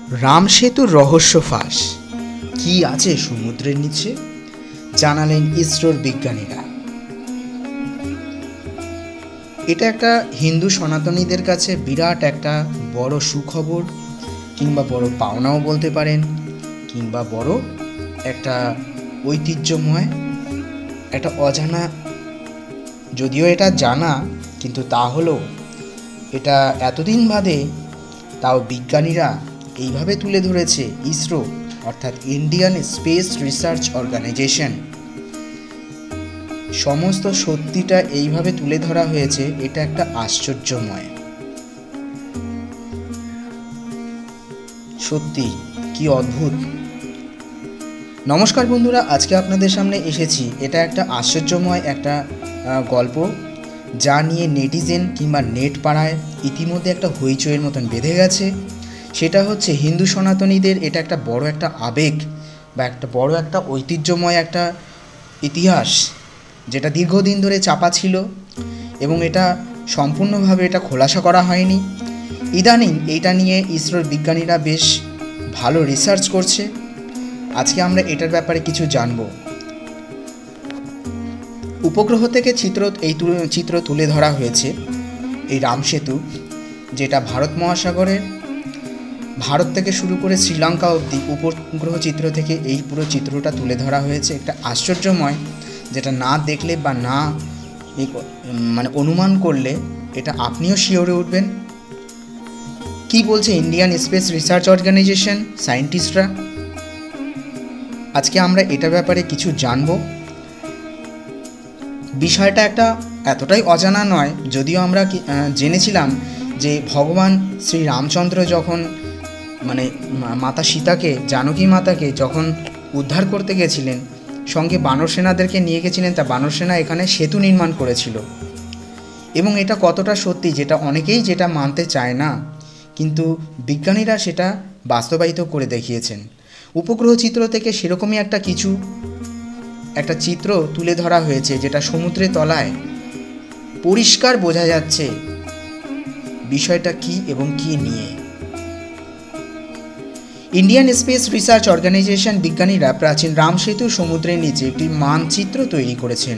রাম সেতুর রহস্য ফাঁস কি আছে সমুদ্রের নিচে, জানালেন ইসরোর বিজ্ঞানীরা। এটা একটা হিন্দু সনাতনীদের কাছে বিরাট একটা বড় সুখবর, কিংবা বড় পাওনাও বলতে পারেন, কিংবা বড় একটা ঐতিহ্যময় একটা অজানা, যদিও এটা জানা কিন্তু তা হলেও এটা এতদিন বাদে তাও বিজ্ঞানীরা এইভাবে তুলে ধরেছে। ইসরো অর্থাৎ ইন্ডিয়ান স্পেস রিসার্চ অর্গানাইজেশন, সমস্ত সত্যিটা এইভাবে তুলে ধরা হয়েছে। এটা একটা আশ্চর্যময়, সত্যি কি অদ্ভুত। নমস্কার বন্ধুরা, আজকে আপনাদের সামনে এসেছি। এটা একটা আশ্চর্যময় একটা গল্প, যা নিয়ে নেটিজেন কিংবা নেট পাড়ায় ইতিমধ্যে একটা হইচইয়ের মতন বেঁধে গেছে। সেটা হচ্ছে হিন্দু সনাতনীদের এটা একটা বড় একটা আবেগ বা একটা বড় একটা ঐতিহ্যময় একটা ইতিহাস, যেটা দীর্ঘদিন ধরে চাপা ছিল এবং এটা সম্পূর্ণভাবে এটা খোলাসা করা হয়নি। ইদানিং এইটা নিয়ে ইসরোর বিজ্ঞানীরা বেশ ভালো রিসার্চ করছে। আজকে আমরা এটার ব্যাপারে কিছু জানব। উপগ্রহ থেকে চিত্র তুলে ধরা হয়েছে এই রাম সেতু, যেটা ভারত মহাসাগরের ভারত থেকে শুরু করে শ্রীলঙ্কা অবধি উপগ্রহ চিত্র থেকে এই পুরো চিত্রটা তুলে ধরা হয়েছে। একটা আশ্চর্যময়, যেটা না দেখলে বা না অনুমান করলে এটা আপনিও শিওরে উঠবেন। কি বলছে ইন্ডিয়ান স্পেস রিসার্চ অর্গানাইজেশন সায়েন্টিস্টরা, আজকে আমরা এটার ব্যাপারে কিছু জানব। বিষয়টা একটা এতটাই অজানা নয়, যদিও আমরা জেনেছিলাম যে ভগবান শ্রী রামচন্দ্র যখন মাতা সীতাকে, জানকী মাতাকে যখন উদ্ধার করতে গেছিলেন, সঙ্গে বানর সেনাদেরকে নিয়ে গেছিলেন, তা বানর সেনা এখানে সেতু নির্মাণ করেছিল। এবং এটা কতটা সত্যি যেটা অনেকেই যেটা মানতে চায় না, কিন্তু বিজ্ঞানীরা সেটা বাস্তবায়িত করে দেখিয়েছেন। উপগ্রহ চিত্র থেকে সেরকমই একটা চিত্র তুলে ধরা হয়েছে, যেটা সমুদ্রের তলায় পরিষ্কার বোঝা যাচ্ছে বিষয়টা কি এবং কি নিয়ে। ইন্ডিয়ান স্পেস রিসার্চ অর্গানাইজেশন বিজ্ঞানীরা প্রাচীন রাম সেতু সমুদ্রের নিচে একটি মানচিত্র তৈরি করেছেন।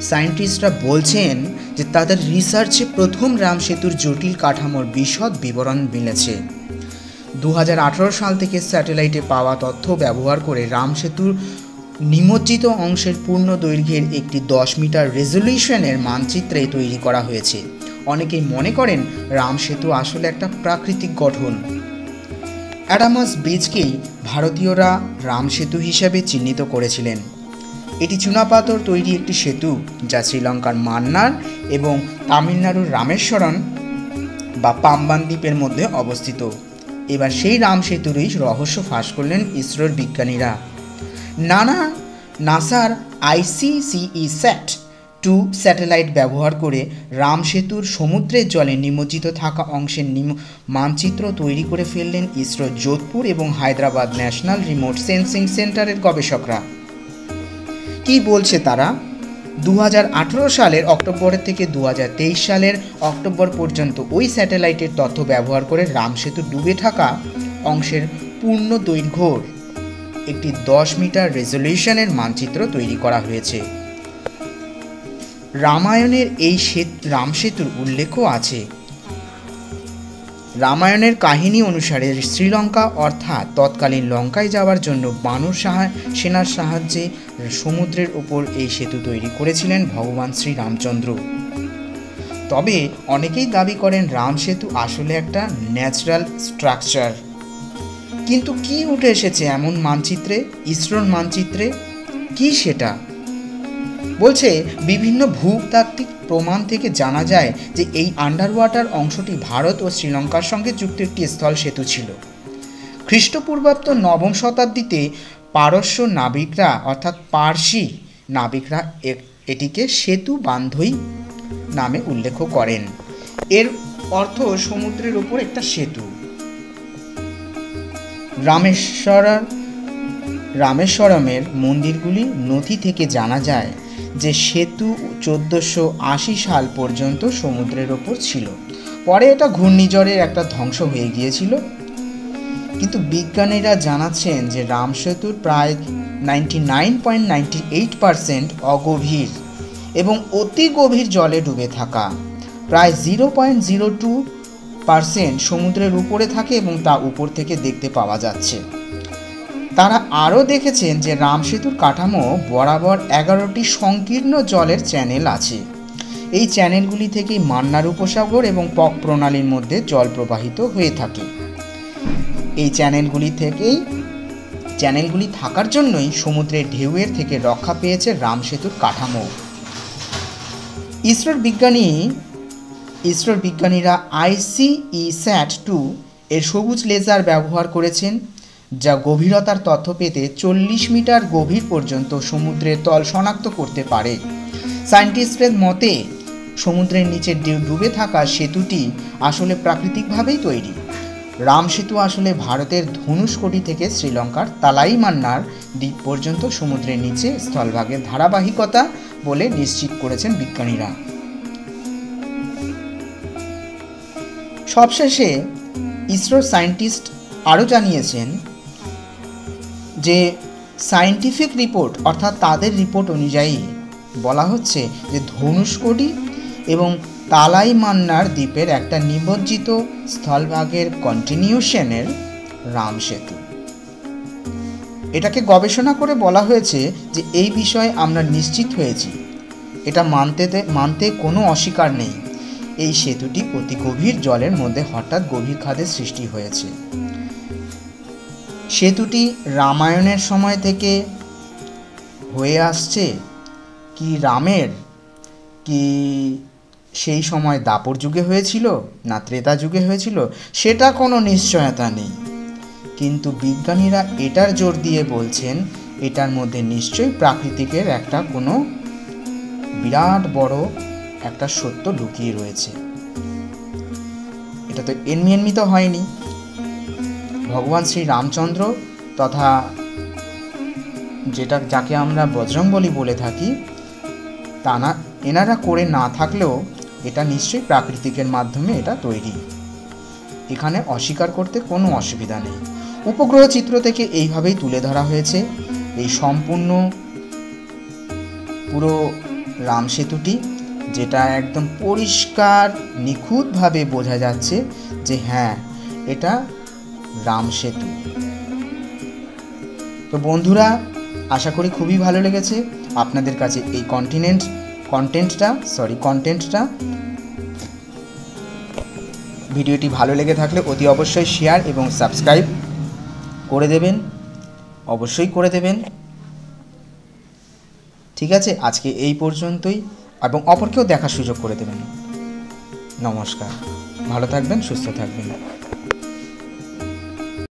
সায়েন্টিস্টরা বলছেন যে তাদের রিসার্চে প্রথম রাম সেতুর জটিল কাঠামোর বিশদ বিবরণ মিলেছে। 2018 সাল থেকে স্যাটেলাইটে পাওয়া তথ্য ব্যবহার করে রাম সেতুর নিমজ্জিত অংশের পূর্ণ দৈর্ঘ্যের একটি 10 মিটার রেজলিউশনের মানচিত্রে তৈরি করা হয়েছে। অনেকেই মনে করেন রাম সেতু আসলে একটা প্রাকৃতিক গঠন। অ্যাডামাস ব্রিজকেই ভারতীয়রা রাম সেতু হিসেবে চিহ্নিত করেছিলেন। এটি চুনাপাথর তৈরি একটি সেতু, যা শ্রীলঙ্কার মান্নার এবং তামিলনাড়ুর রামেশ্বরম বা পাম্বান দ্বীপের মধ্যে অবস্থিত। এবার সেই রাম সেতুরই রহস্য ফাঁস করলেন ইসরোর বিজ্ঞানীরা। নাসার ICCESat-2 স্যাটেলাইট ব্যবহার করে রাম সেতুর সমুদ্রের জলে নিমজ্জিত থাকা অংশের মানচিত্র তৈরি করে ফেললেন ইসরোর যোধপুর এবং হায়দ্রাবাদ ন্যাশনাল রিমোট সেন্সিং সেন্টারের গবেষকরা। কি বলছে তারা? 2018 সালের অক্টোবর থেকে 2023 সালের অক্টোবর পর্যন্ত ওই স্যাটেলাইটের তথ্য ব্যবহার করে রাম সেতু ডুবে থাকা অংশের পূর্ণ দৈর্ঘ্যর একটি 10 মিটার রেজলিউশনের মানচিত্র তৈরি করা হয়েছে। রামায়ণের এই রাম সেতুর উল্লেখও আছে। রামায়ণের কাহিনী অনুসারে শ্রীলঙ্কা অর্থাৎ তৎকালীন লঙ্কায় যাওয়ার জন্য বানর সেনার সাহায্যে সমুদ্রের ওপর এই সেতু তৈরি করেছিলেন ভগবান শ্রী রামচন্দ্র। তবে অনেকেই দাবি করেন রাম সেতু আসলে একটা ন্যাচারাল স্ট্রাকচার। কিন্তু কি উঠে এসেছে এমন মানচিত্রে, ইসরোর মানচিত্রে? কি সেটা? বলছে বিভিন্ন ভূতাত্ত্বিক প্রমাণ থেকে জানা যায় যে এই আন্ডার ওয়াটার অংশটি ভারত ও শ্রীলঙ্কার সঙ্গে যুক্ত একটি স্থল সেতু ছিল। খ্রিস্টপূর্বাব্দ 9ম শতাব্দীতে পারস্য নাবিকরা অর্থাৎ পার্সি নাবিকরা এটিকে সেতু বান্ধই নামে উল্লেখ করেন। এর অর্থ সমুদ্রের ওপর একটা সেতু। রামেশ্বরমের মন্দিরগুলি নথি থেকে জানা যায় যে সেতু 1480 সাল পর্যন্ত সমুদ্রের ওপর ছিল। পরে এটা ঘূর্ণিঝড়ের একটা ধ্বংস হয়ে গিয়েছিল। কিন্তু বিজ্ঞানীরা জানাচ্ছেন যে রাম সেতুর প্রায় 99.98% অগভীর এবং অতি গভীর জলে ডুবে থাকা, প্রায় 0.02% সমুদ্রের উপরে থাকে এবং তা উপর থেকে দেখতে পাওয়া যাচ্ছে। তারা আরও দেখেছেন যে রাম সেতুর কাঠামো বরাবর 11টি সংকীর্ণ জলের চ্যানেল আছে। এই চ্যানেলগুলি থেকেই মান্নার উপসাগর এবং পক প্রণালীর মধ্যে জল প্রবাহিত হয়ে থাকে। এই চ্যানেলগুলি থাকার জন্যই সমুদ্রের ঢেউয়ের থেকে রক্ষা পেয়েছে রাম সেতুর কাঠামো। ইসরোর বিজ্ঞানীরা ICESat-2 এর সবুজ লেজার ব্যবহার করেছেন, যা গভীরতার তথ্য পেতে 40 মিটার গভীর পর্যন্ত সমুদ্রের তল শনাক্ত করতে পারে। সায়েন্টিস্টদের মতে সমুদ্রের নিচে ডুবে থাকা সেতুটি আসলে প্রাকৃতিকভাবেই তৈরি। রাম সেতু আসলে ভারতের ধনুষকোটি থেকে শ্রীলঙ্কার তালাইমান্নার দ্বীপ পর্যন্ত সমুদ্রের নিচে স্থলভাগের ধারাবাহিকতা বলে নিশ্চিত করেছেন বিজ্ঞানীরা। সবশেষে ইসরোর সায়েন্টিস্ট আরও জানিয়েছেন যে সায়েন্টিফিক রিপোর্ট অর্থাৎ তাদের রিপোর্ট অনুযায়ী বলা হচ্ছে যে ধনুষকোটি এবং তালাইমান্নার দ্বীপের একটা নিমজ্জিত স্থলভাগের কন্টিনিউশনের রাম সেতু। এটাকে গবেষণা করে বলা হয়েছে যে এই বিষয়ে আমরা নিশ্চিত হয়েছি, এটা মানতে কোনো অস্বীকার নেই, এই সেতুটি অতি গভীর জলের মধ্যে হঠাৎ গভীর খাদের সৃষ্টি হয়েছে। সেতুটি রামায়ণের সময় থেকে হয়ে আসছে কি রামের, কি সেই সময় দাপর যুগে হয়েছিল না ত্রেতা যুগে হয়েছিল সেটা কোনো নিশ্চয়তা নেই, কিন্তু বিজ্ঞানীরা এটার জোর দিয়ে বলছেন এটার মধ্যে নিশ্চয়ই প্রাকৃতিকের একটা কোনো বিরাট বড় একটা সত্য লুকিয়ে রয়েছে। এটা তো এমনি তো হয়নি। ভগবান শ্রী রামচন্দ্র তথা যাকে আমরা বজরংবলী বলে থাকি এনারা করে না থাকলেও এটা নিশ্চয়ই প্রাকৃতিকের মাধ্যমে এটা তৈরি, এখানে অস্বীকার করতে কোনো অসুবিধা নেই। উপগ্রহ চিত্র থেকে এইভাবেই তুলে ধরা হয়েছে এই সম্পূর্ণ পুরো রাম সেতুটি, যেটা একদম পরিষ্কার নিখুঁতভাবে বোঝা যাচ্ছে যে হ্যাঁ এটা রাম সেতু। তো বন্ধুরা, আশা করি খুবই ভালো লেগেছে আপনাদের কাছে এই কন্টেন্টটা। ভিডিওটি ভালো লেগে থাকলে অতি অবশ্যই শেয়ার এবং সাবস্ক্রাইব করে দেবেন, অবশ্যই করে দেবেন। ঠিক আছে, আজকে এই পর্যন্তই, এবং অপরকেও দেখার সুযোগ করে দেবেন। নমস্কার, ভালো থাকবেন, সুস্থ থাকবেন।